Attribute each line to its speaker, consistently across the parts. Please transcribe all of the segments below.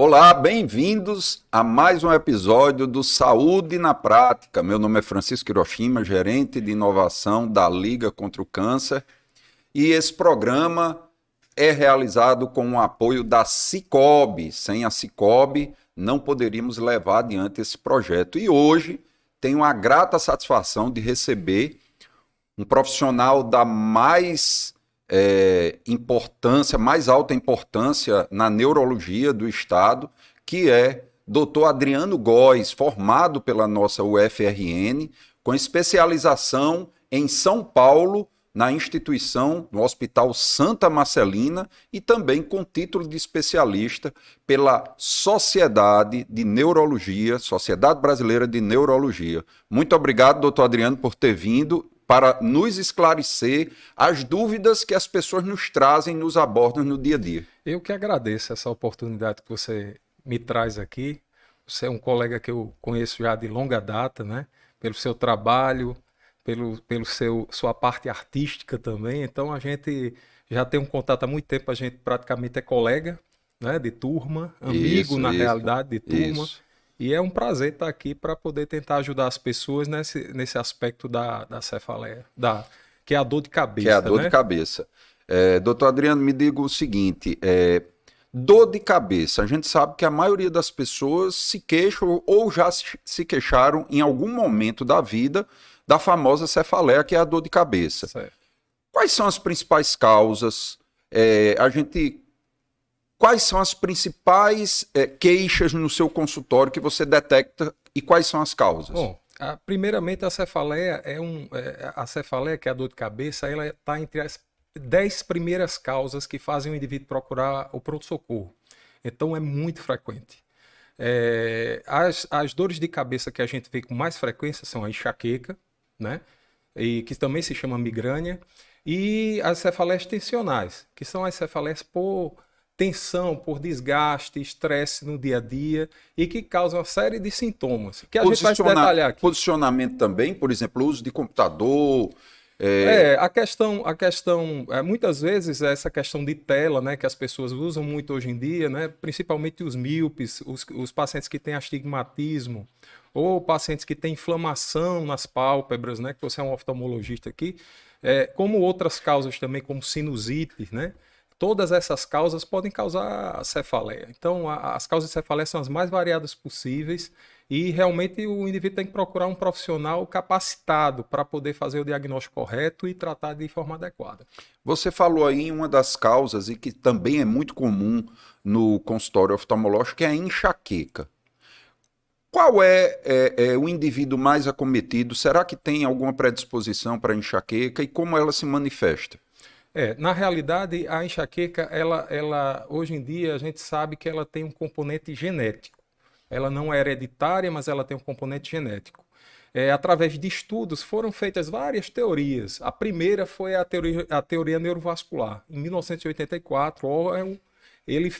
Speaker 1: Olá, bem-vindos a mais um episódio do Saúde na Prática. Meu nome é Francisco Hiroshima, gerente de inovação da Liga contra o Câncer, e esse programa é realizado com o apoio da Cicobi. Sem a Cicobi, não poderíamos levar adiante esse projeto. E hoje tenho a grata satisfação de receber um profissional da mais mais alta importância na neurologia do Estado, que é Dr. Adriano Góes, formado pela nossa UFRN, com especialização em São Paulo, na instituição, no Hospital Santa Marcelina, e também com título de especialista pela Sociedade de Neurologia, Sociedade Brasileira de Neurologia. Muito obrigado, doutor Adriano, por ter vindo para nos esclarecer as dúvidas que as pessoas nos trazem, nos abordam no dia a dia.
Speaker 2: Eu que agradeço essa oportunidade que você me traz aqui. Você é um colega que eu conheço já de longa data, né? Pelo seu trabalho, sua parte artística também. Então a gente já tem um contato há muito tempo, a gente praticamente é colega, né? De turma, amigo na realidade de turma. Isso. E é um prazer estar aqui para poder tentar ajudar as pessoas nesse aspecto da cefaleia, que é a dor de cabeça.
Speaker 1: Que é a dor, né? De cabeça. Doutor Adriano, me diga o seguinte, dor de cabeça, a gente sabe que a maioria das pessoas se queixam ou já se queixaram em algum momento da vida da famosa cefaleia, que é a dor de cabeça. Certo. Quais são as principais causas? Quais são as principais queixas no seu consultório que você detecta e quais são as causas?
Speaker 2: Bom, primeiramente a cefaleia a cefaleia, que é a dor de cabeça, ela está entre as 10 primeiras causas que fazem o indivíduo procurar o pronto-socorro. Então é muito frequente. As dores de cabeça que a gente vê com mais frequência são a enxaqueca, né? E que também se chama migrânia, e as cefaleias tensionais, que são as cefaleias por tensão, por desgaste, estresse no dia a dia e que causam uma série de sintomas, que a gente vai se detalhar aqui.
Speaker 1: Posicionamento também, por exemplo, o uso de computador.
Speaker 2: Muitas vezes essa questão de tela, né, que as pessoas usam muito hoje em dia, né, principalmente os míopes, os pacientes que têm astigmatismo, ou pacientes que têm inflamação nas pálpebras, né, que você é um oftalmologista aqui, como outras causas também, como sinusite, né? Todas essas causas podem causar cefaleia. Então, as causas de cefaleia são as mais variadas possíveis e realmente o indivíduo tem que procurar um profissional capacitado para poder fazer o diagnóstico correto e tratar de forma adequada.
Speaker 1: Você falou aí em uma das causas e que também é muito comum no consultório oftalmológico, que é a enxaqueca. Qual é o indivíduo mais acometido? Será que tem alguma predisposição para enxaqueca e como ela se manifesta?
Speaker 2: Na realidade, a enxaqueca, ela, hoje em dia, a gente sabe que ela tem um componente genético. Ela não é hereditária, mas ela tem um componente genético. Através de estudos, foram feitas várias teorias. A primeira foi a teoria neurovascular. Em 1984, Orwell, ele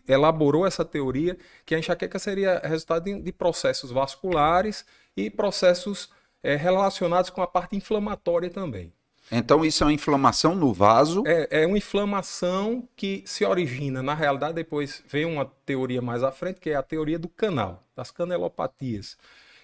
Speaker 2: elaborou essa teoria, que a enxaqueca seria resultado de processos vasculares e processos relacionados com a parte inflamatória também.
Speaker 1: Então isso é uma inflamação no vaso?
Speaker 2: É uma inflamação que se origina, na realidade, depois vem uma teoria mais à frente, que é a teoria do canal, das canelopatias.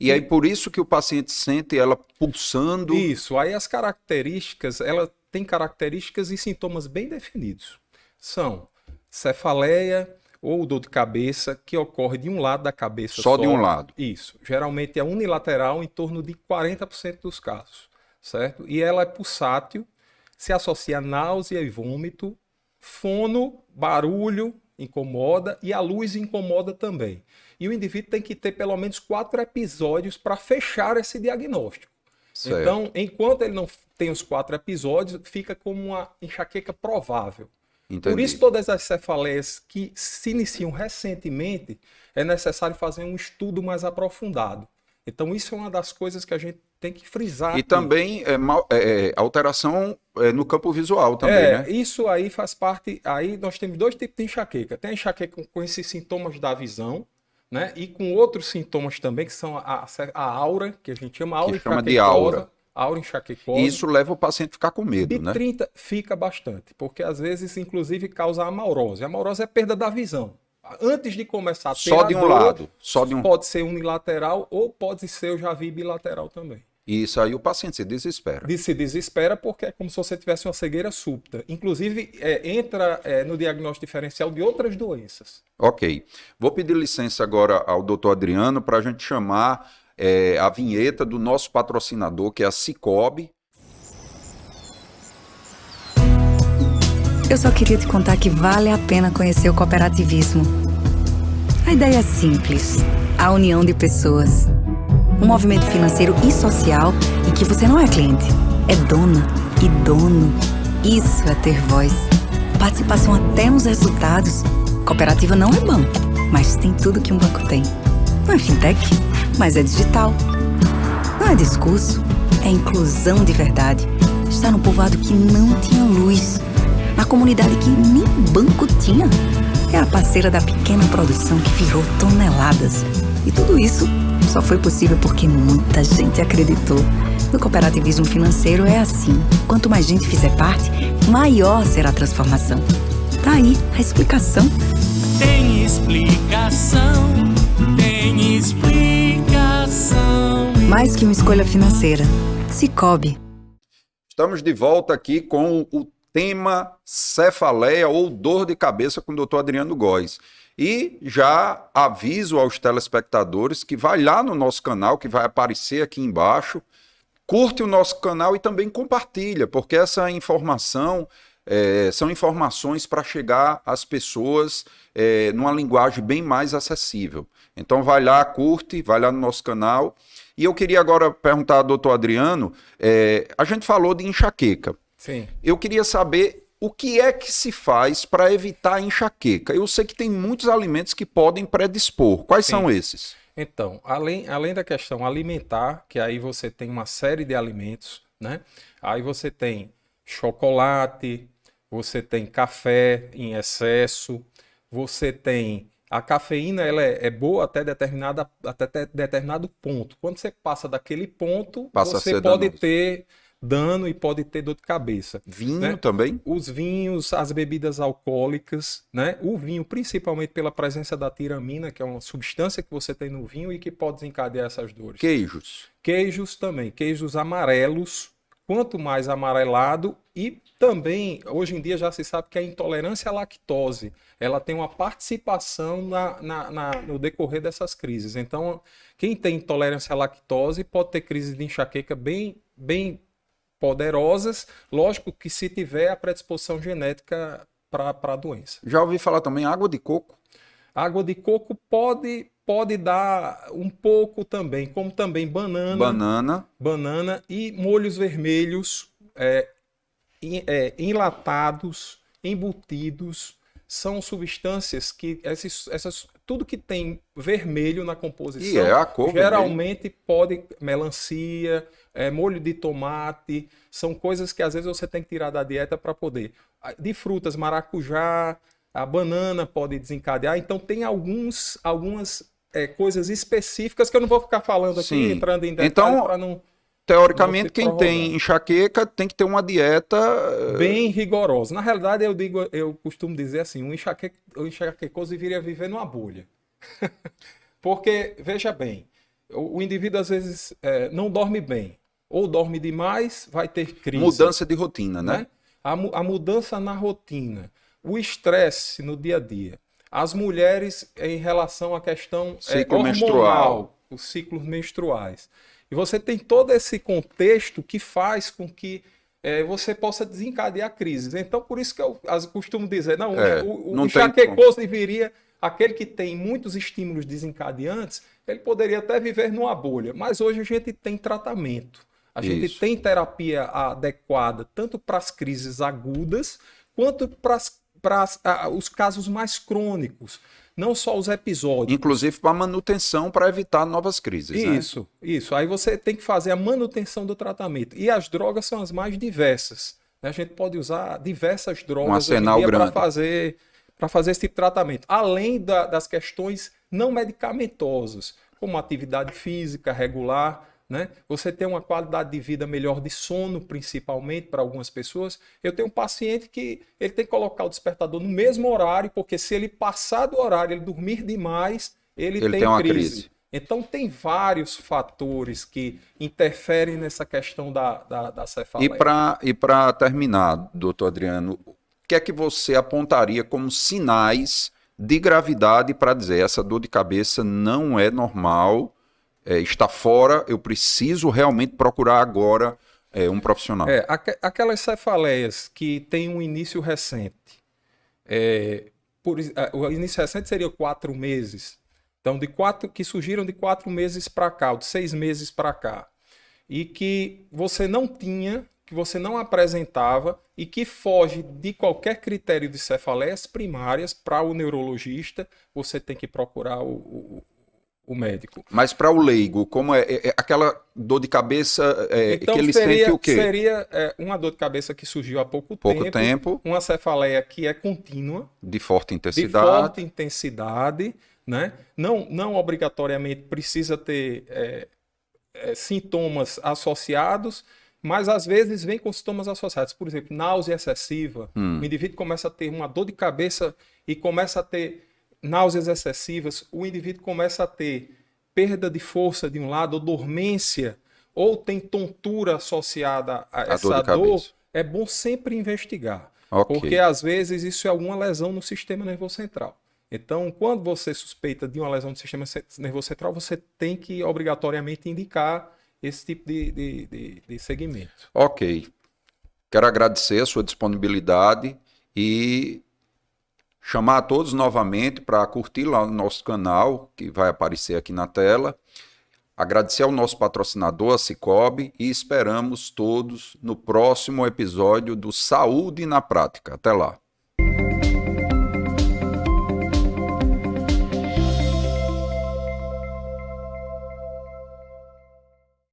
Speaker 1: E aí por isso que o paciente sente ela pulsando?
Speaker 2: Isso, aí as características, ela tem características e sintomas bem definidos. São cefaleia ou dor de cabeça, que ocorre de um lado da cabeça só.
Speaker 1: Só de um lado?
Speaker 2: Isso, geralmente é unilateral em torno de 40% dos casos. Certo? E ela é pulsátil, se associa a náusea e vômito, fono, barulho incomoda e a luz incomoda também. E o indivíduo tem que ter pelo menos 4 episódios para fechar esse diagnóstico. Certo. Então, enquanto ele não tem os 4 episódios, fica como uma enxaqueca provável. Entendi. Por isso, todas as cefaleias que se iniciam recentemente, é necessário fazer um estudo mais aprofundado. Então, isso é uma das coisas que a gente tem que frisar.
Speaker 1: E aqui. Também alteração no campo visual também, né?
Speaker 2: Isso aí faz parte. Aí nós temos 2 tipos de enxaqueca. Tem a enxaqueca com esses sintomas da visão, né? E com outros sintomas também, que são a aura, que a gente chama aura
Speaker 1: enxaquecosa. Que chama de aura.
Speaker 2: Aura enxaquecosa.
Speaker 1: E isso leva o paciente a ficar com medo, né?
Speaker 2: 30 fica bastante, porque às vezes, inclusive, causa amaurose. A amaurose é perda da visão. Antes de começar a ter
Speaker 1: Só de um lado. Só de um...
Speaker 2: Pode ser unilateral ou pode ser, eu já vi, bilateral também.
Speaker 1: Isso aí o paciente se desespera.
Speaker 2: Se desespera porque é como se você tivesse uma cegueira súbita. Inclusive, entra no diagnóstico diferencial de outras doenças.
Speaker 1: Ok. Vou pedir licença agora ao doutor Adriano para a gente chamar a vinheta do nosso patrocinador, que é a Cicobi.
Speaker 3: Eu só queria te contar que vale a pena conhecer o cooperativismo. A ideia é simples, a união de pessoas. Um movimento financeiro e social em que você não é cliente, é dona e dono. Isso é ter voz. Participação até nos resultados. Cooperativa não é banco, mas tem tudo que um banco tem. Não é fintech, mas é digital. Não é discurso, é inclusão de verdade. Está no povoado que não tinha luz, na comunidade que nem banco tinha. É a parceira da pequena produção que virou toneladas. E tudo isso só foi possível porque muita gente acreditou. No cooperativismo financeiro é assim. Quanto mais gente fizer parte, maior será a transformação. Tá aí a explicação.
Speaker 4: Tem explicação, tem explicação.
Speaker 3: Mais que uma escolha financeira. Cicobi.
Speaker 1: Estamos de volta aqui com o tema cefaleia ou dor de cabeça com o doutor Adriano Góes. E já aviso aos telespectadores que vai lá no nosso canal, que vai aparecer aqui embaixo, curte o nosso canal e também compartilha, porque essa informação são informações para chegar às pessoas numa linguagem bem mais acessível. Então vai lá, curte, vai lá no nosso canal. E eu queria agora perguntar ao doutor Adriano, a gente falou de enxaqueca.
Speaker 2: Sim.
Speaker 1: Eu queria saber o que é que se faz para evitar a enxaqueca. Eu sei que tem muitos alimentos que podem predispor. Quais são esses?
Speaker 2: Então, além da questão alimentar, que aí você tem uma série de alimentos, né? Aí você tem chocolate, você tem café em excesso, você tem... A cafeína ela é boa até determinado ponto. Quando você passa daquele ponto, você pode ter dano e pode ter dor de cabeça.
Speaker 1: Vinho,
Speaker 2: né?
Speaker 1: Também?
Speaker 2: Os vinhos, as bebidas alcoólicas, né? O vinho, principalmente pela presença da tiramina, que é uma substância que você tem no vinho e que pode desencadear essas dores.
Speaker 1: Queijos.
Speaker 2: Queijos também, queijos amarelos, quanto mais amarelado, e também, hoje em dia já se sabe que a intolerância à lactose, ela tem uma participação no decorrer dessas crises. Então, quem tem intolerância à lactose pode ter crises de enxaqueca bem poderosas, lógico que se tiver a predisposição genética para a doença.
Speaker 1: Já ouvi falar também água de coco.
Speaker 2: Água de coco pode dar um pouco também, como também banana e molhos vermelhos enlatados, embutidos, são substâncias que tudo que tem vermelho na composição,
Speaker 1: a cor
Speaker 2: geralmente pode, melancia, molho de tomate, são coisas que às vezes você tem que tirar da dieta para poder. De frutas, maracujá, a banana pode desencadear, então tem algumas coisas específicas que eu não vou ficar falando aqui,
Speaker 1: Sim.
Speaker 2: entrando em detalhe para não...
Speaker 1: Teoricamente, quem tem enxaqueca tem que ter uma dieta
Speaker 2: bem rigorosa. Na realidade, eu costumo dizer assim, o enxaquecoso deveria viver numa bolha. Porque, veja bem, o indivíduo às vezes não dorme bem, ou dorme demais, vai ter crise.
Speaker 1: Mudança de rotina, né?
Speaker 2: A mudança na rotina, o estresse no dia a dia, as mulheres em relação à questão hormonal, os ciclos menstruais. E você tem todo esse contexto que faz com que você possa desencadear crises. Então, por isso que eu costumo dizer, o enxaquecoso deveria, aquele que tem muitos estímulos desencadeantes, ele poderia até viver numa bolha. Mas hoje a gente tem tratamento. A gente tem terapia adequada, tanto para as crises agudas, quanto para os casos mais crônicos. Não só os episódios.
Speaker 1: Inclusive para manutenção, para evitar novas crises.
Speaker 2: Isso. Aí você tem que fazer a manutenção do tratamento. E as drogas são as mais diversas. A gente pode usar diversas drogas para fazer esse tipo de tratamento. Além das questões não medicamentosas, como atividade física regular. né? Você tem uma qualidade de vida melhor, de sono principalmente para algumas pessoas. Eu tenho um paciente que ele tem que colocar o despertador no mesmo horário, porque se ele passar do horário, ele dormir demais, ele tem
Speaker 1: uma
Speaker 2: crise.
Speaker 1: crise.
Speaker 2: Então tem vários fatores que interferem nessa questão da cefaleia.
Speaker 1: E para terminar, doutor Adriano, o que é que você apontaria como sinais de gravidade para dizer essa dor de cabeça não é normal, está fora, eu preciso realmente procurar agora um profissional?
Speaker 2: Aquelas cefaleias que têm um início recente, o início recente seria 4 meses. Então, que surgiram de 4 meses para cá, ou de 6 meses para cá, e que você não tinha, que você não apresentava e que foge de qualquer critério de cefaleias primárias, para o neurologista, você tem que procurar o médico.
Speaker 1: Mas para o leigo, como é aquela dor de cabeça
Speaker 2: Então,
Speaker 1: que ele sente o quê?
Speaker 2: Seria uma dor de cabeça que surgiu há pouco tempo, uma cefaleia que é contínua,
Speaker 1: de forte
Speaker 2: de forte intensidade, né? Não obrigatoriamente precisa ter sintomas associados, mas às vezes vem com sintomas associados. Por exemplo, náusea excessiva. O indivíduo começa a ter uma dor de cabeça e começa a ter náuseas excessivas. O indivíduo começa a ter perda de força de um lado, ou dormência, ou tem tontura associada a essa dor. É bom sempre investigar.
Speaker 1: Okay.
Speaker 2: Porque às vezes isso é alguma lesão no sistema nervoso central. Então, quando você suspeita de uma lesão do sistema nervoso central, você tem que obrigatoriamente indicar esse tipo de segmento.
Speaker 1: Ok. Quero agradecer a sua disponibilidade e chamar a todos novamente para curtir lá no nosso canal, que vai aparecer aqui na tela. Agradecer ao nosso patrocinador, a Cicobi, e esperamos todos no próximo episódio do Saúde na Prática. Até lá.